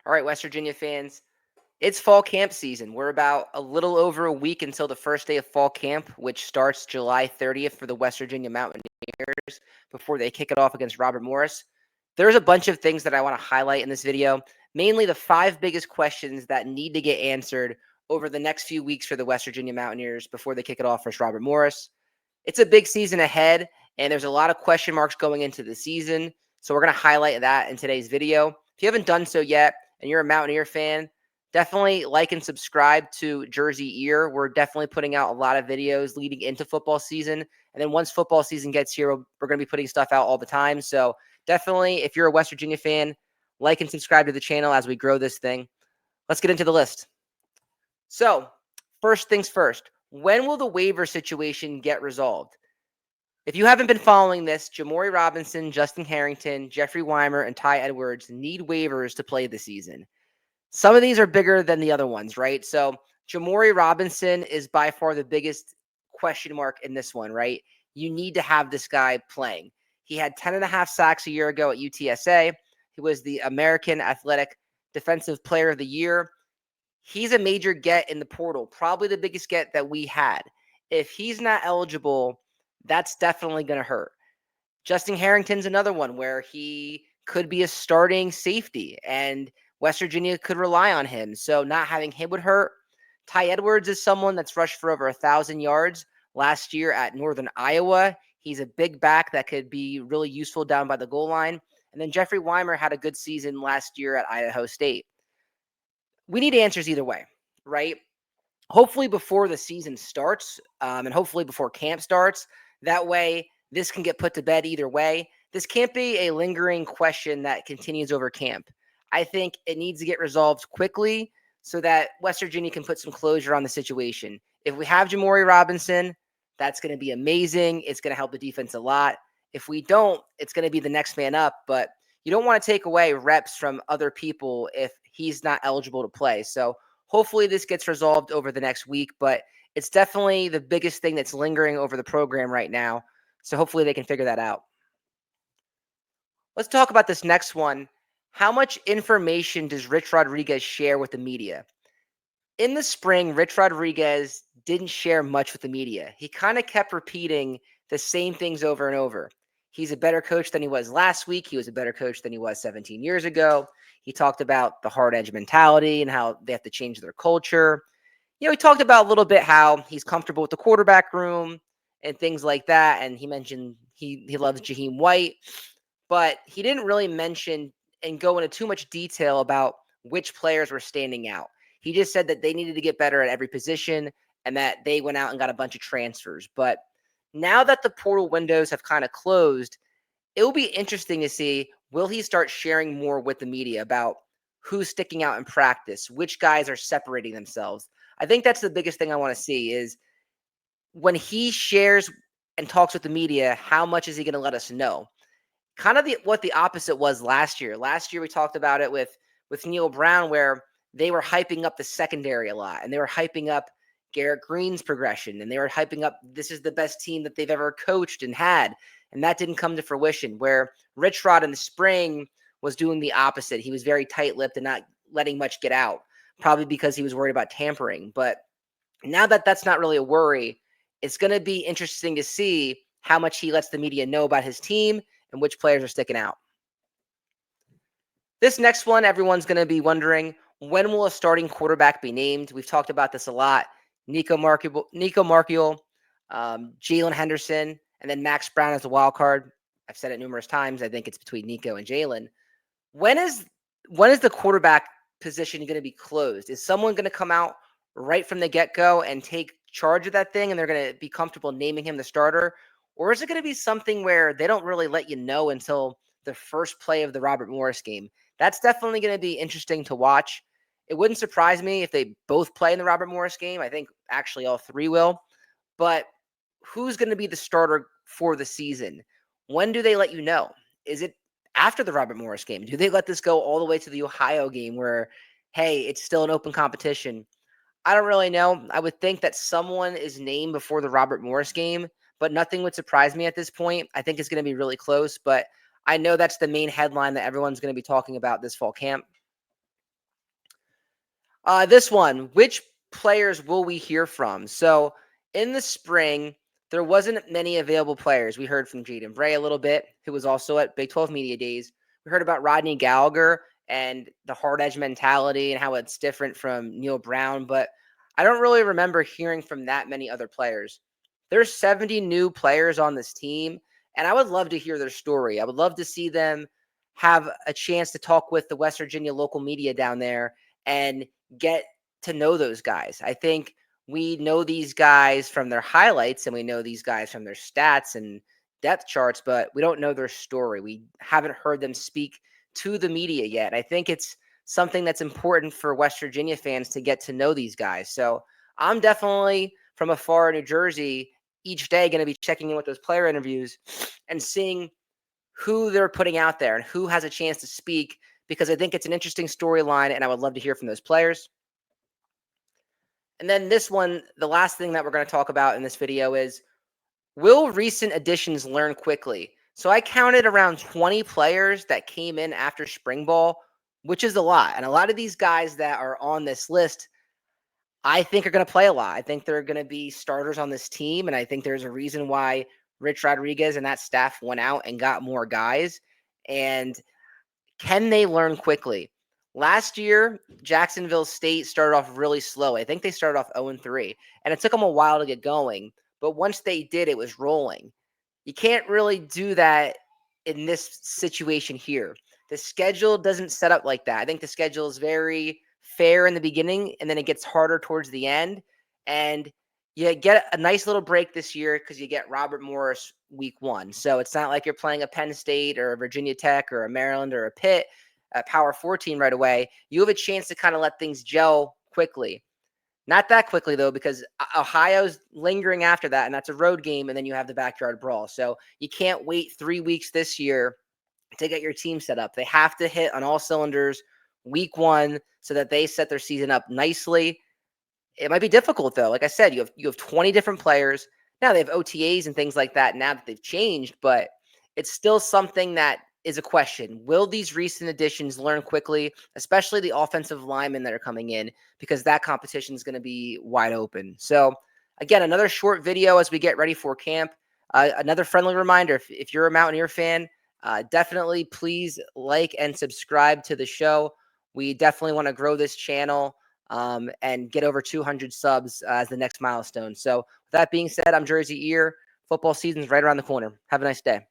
All right, West Virginia fans, it's fall camp season. We're about a little over a week until the first day of fall camp, which starts July 30th for the West Virginia Mountaineers before they kick it off against Robert Morris. There's a bunch of things that I want to highlight in this video, mainly the 5 biggest questions that need to get answered over the next few weeks for the West Virginia Mountaineers before they kick it off versus Robert Morris. It's a big season ahead, and there's a lot of question marks going into the season. So we're going to highlight that in today's video. If you haven't done so yet and you're a Mountaineer fan, definitely like and subscribe to Jersey Ear. We're definitely putting out a lot of videos leading into football season. And then once football season gets here, we're going to be putting stuff out all the time. So definitely, if you're a West Virginia fan, like and subscribe to the channel as we grow this thing. Let's get into the list. So first things first, when will the waiver situation get resolved? If you haven't been following this, Jamori Robinson, Justin Harrington, Jeffrey Weimer, and Ty Edwards need waivers to play this season. Some of these are bigger than the other ones, right? So Jamori Robinson is by far the biggest question mark in this one, right? You need to have this guy playing. He had 10.5 sacks a year ago at UTSA. He was the American Athletic Defensive Player of the Year. He's a major get in the portal, probably the biggest get that we had. If he's not eligible, that's definitely going to hurt. Justin Harrington's another one where he could be a starting safety and West Virginia could rely on him. So not having him would hurt. Ty Edwards is someone that's rushed for over 1,000 yards last year at Northern Iowa. He's a big back that could be really useful down by the goal line. And then Jeffrey Weimer had a good season last year at Idaho State. We need answers either way, right? Hopefully before the season starts and hopefully before camp starts. That way, this can get put to bed either way. This can't be a lingering question that continues over camp. I think it needs to get resolved quickly so that West Virginia can put some closure on the situation. If we have Jamori Robinson, that's going to be amazing. It's going to help the defense a lot. If we don't, it's going to be the next man up. But you don't want to take away reps from other people if he's not eligible to play. So hopefully this gets resolved over the next week, but it's definitely the biggest thing that's lingering over the program right now. So hopefully they can figure that out. Let's talk about this next one. How much information does Rich Rodriguez share with the media? In the spring, Rich Rodriguez didn't share much with the media. He kind of kept repeating the same things over and over. He's a better coach than he was last week. He was a better coach than he was 17 years ago. He talked about the hard edge mentality and how they have to change their culture. He talked about a little bit how he's comfortable with the quarterback room and things like that. And he mentioned he loves Jaheim White, but he didn't really mention and go into too much detail about which players were standing out. He just said that they needed to get better at every position and that they went out and got a bunch of transfers. But now that the portal windows have kind of closed, it will be interesting to see, will he start sharing more with the media about who's sticking out in practice, which guys are separating themselves. I think that's the biggest thing I want to see is when he shares and talks with the media, how much is he going to let us know? Kind of what the opposite was last year. Last year we talked about it with Neil Brown, where they were hyping up the secondary a lot, and they were hyping up Garrett Green's progression, and they were hyping up this is the best team that they've ever coached and had, and that didn't come to fruition. Where Rich Rod in the spring was doing the opposite. He was very tight-lipped and not letting much get out, probably because he was worried about tampering. But now that that's not really a worry, it's going to be interesting to see how much he lets the media know about his team and which players are sticking out. This next one, everyone's going to be wondering, when will a starting quarterback be named? We've talked about this a lot. Nico Markiel, Jalen Henderson, and then Max Brown as a wild card. I've said it numerous times. I think it's between Nico and Jalen. When is the quarterback position going to be closed? Is someone going to come out right from the get-go and take charge of that thing and they're going to be comfortable naming him the starter? Or is it going to be something where they don't really let you know until the first play of the Robert Morris game? That's definitely going to be interesting to watch. It wouldn't surprise me if they both play in the Robert Morris game. I think actually all three will. But who's going to be the starter for the season? When do they let you know? Is it after the Robert Morris game? Do they let this go all the way to the Ohio game where, hey, it's still an open competition? I don't really know. I would think that someone is named before the Robert Morris game, but nothing would surprise me at this point. I think it's going to be really close, but I know that's the main headline that everyone's going to be talking about this fall camp. This one, which players will we hear from? So in the spring, there wasn't many available players. We heard from Jaden Bray a little bit, who was also at Big 12 Media Days. We heard about Rodney Gallagher and the hard edge mentality and how it's different from Neil Brown, but I don't really remember hearing from that many other players. There's 70 new players on this team, and I would love to hear their story. I would love to see them have a chance to talk with the West Virginia local media down there and get to know those guys. I think we know these guys from their highlights and we know these guys from their stats and depth charts, but we don't know their story. We haven't heard them speak to the media yet. I think it's something that's important for West Virginia fans to get to know these guys. So I'm definitely from afar in New Jersey each day going to be checking in with those player interviews and seeing who they're putting out there and who has a chance to speak, because I think it's an interesting storyline and I would love to hear from those players. And then this one, the last thing that we're going to talk about in this video is, will recent additions learn quickly? So I counted around 20 players that came in after spring ball, which is a lot. And a lot of these guys that are on this list, I think are going to play a lot. I think they're going to be starters on this team. And I think there's a reason why Rich Rodriguez and that staff went out and got more guys. And can they learn quickly? Last year, Jacksonville State started off really slow. I think they started off 0-3, and it took them a while to get going. But once they did, it was rolling. You can't really do that in this situation here. The schedule doesn't set up like that. I think the schedule is very fair in the beginning, and then it gets harder towards the end. And you get a nice little break this year because you get Robert Morris week 1. So it's not like you're playing a Penn State or a Virginia Tech or a Maryland or a Pitt, a Power 14 right away. You have a chance to kind of let things gel quickly. Not that quickly, though, because Ohio's lingering after that, and that's a road game, and then you have the backyard brawl. So you can't wait 3 weeks this year to get your team set up. They have to hit on all cylinders week 1 so that they set their season up nicely. It might be difficult, though. Like I said, you have 20 different players. Now they have OTAs and things like that now that they've changed, but it's still something that is a question. Will these recent additions learn quickly, especially the offensive linemen that are coming in, because that competition is going to be wide open. So, again, another short video as we get ready for camp. Another friendly reminder, if you're a Mountaineer fan, definitely please like and subscribe to the show. We definitely want to grow this channel and get over 200 subs as the next milestone. So, with that being said, I'm Jersey Ear. Football season's right around the corner. Have a nice day.